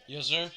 Yes, sir.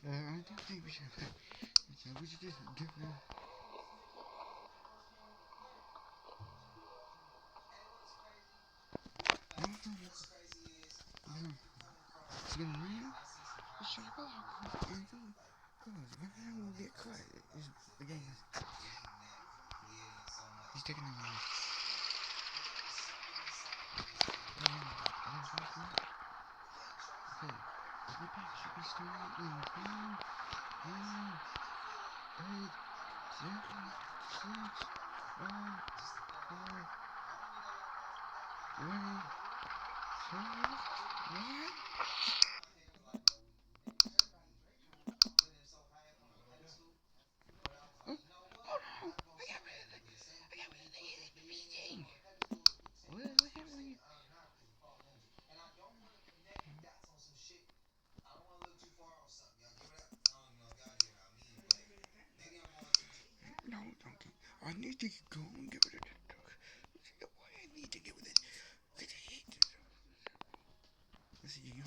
I don't think we should. So we should just give them. It's gonna rain. Let's try to go out. And go. Everything will get cut. It's, again, he's taking the rain. Okay. The pack should be starting in 10, 9, 8, 7, 6, 5, 4, 3, 2, 1. Oh, oh no! I got rid of the meeting. What happened when you... No, Donkey. I need to go and get rid of that dog. Why I need to get rid of it? Because I hate this. Listen to you.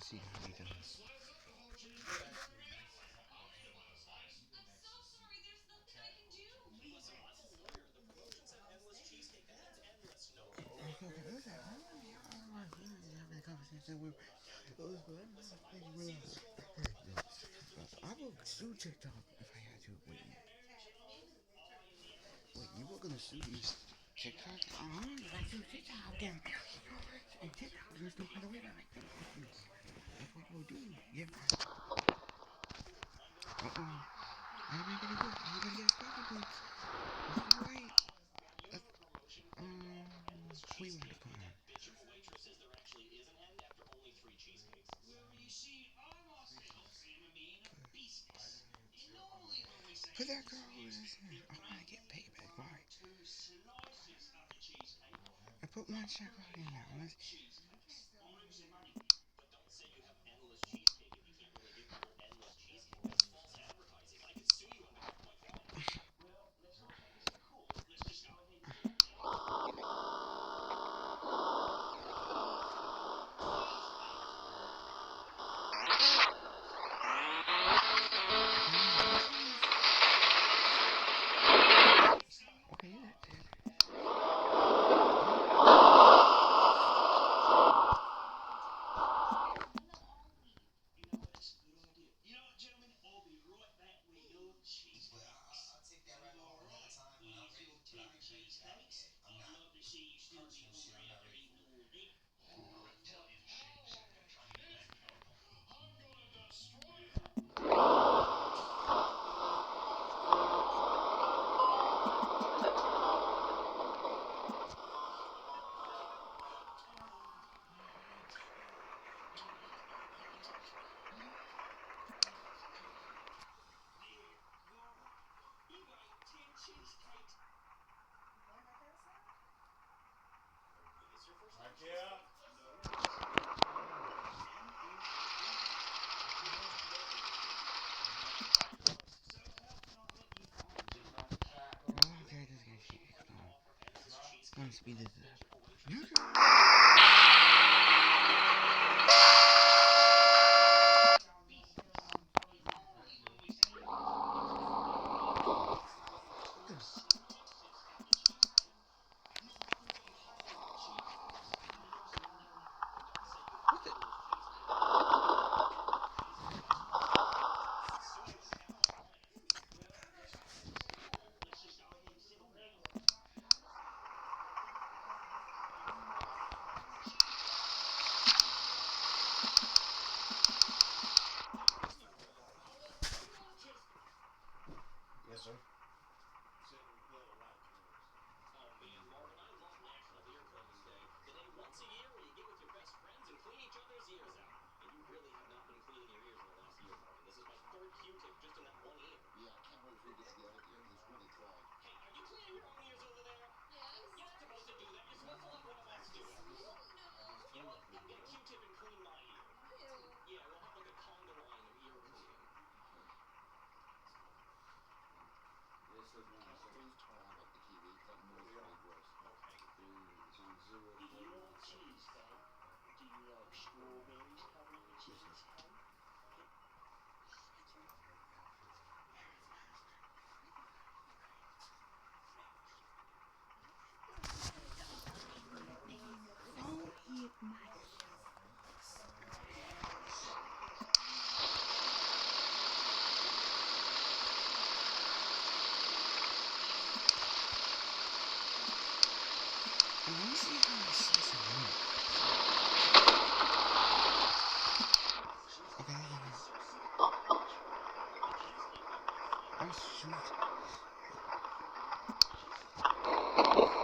See how he does. I will sue TikTok if I had to. Wait, you were gonna sue these TikTok? You're gonna sue TikTok again. And TikTok just don't have a way to make them. That's what we'll do. Yeah. I'm not gonna go. I'm gonna get spoken to. It's alright. We want to come on. For that girl who is listening, I want to get payback. Why? I put one check out in there. Okay, that's it. be the. Yes, sir. I want to see how I slice it up. Okay, oh shoot.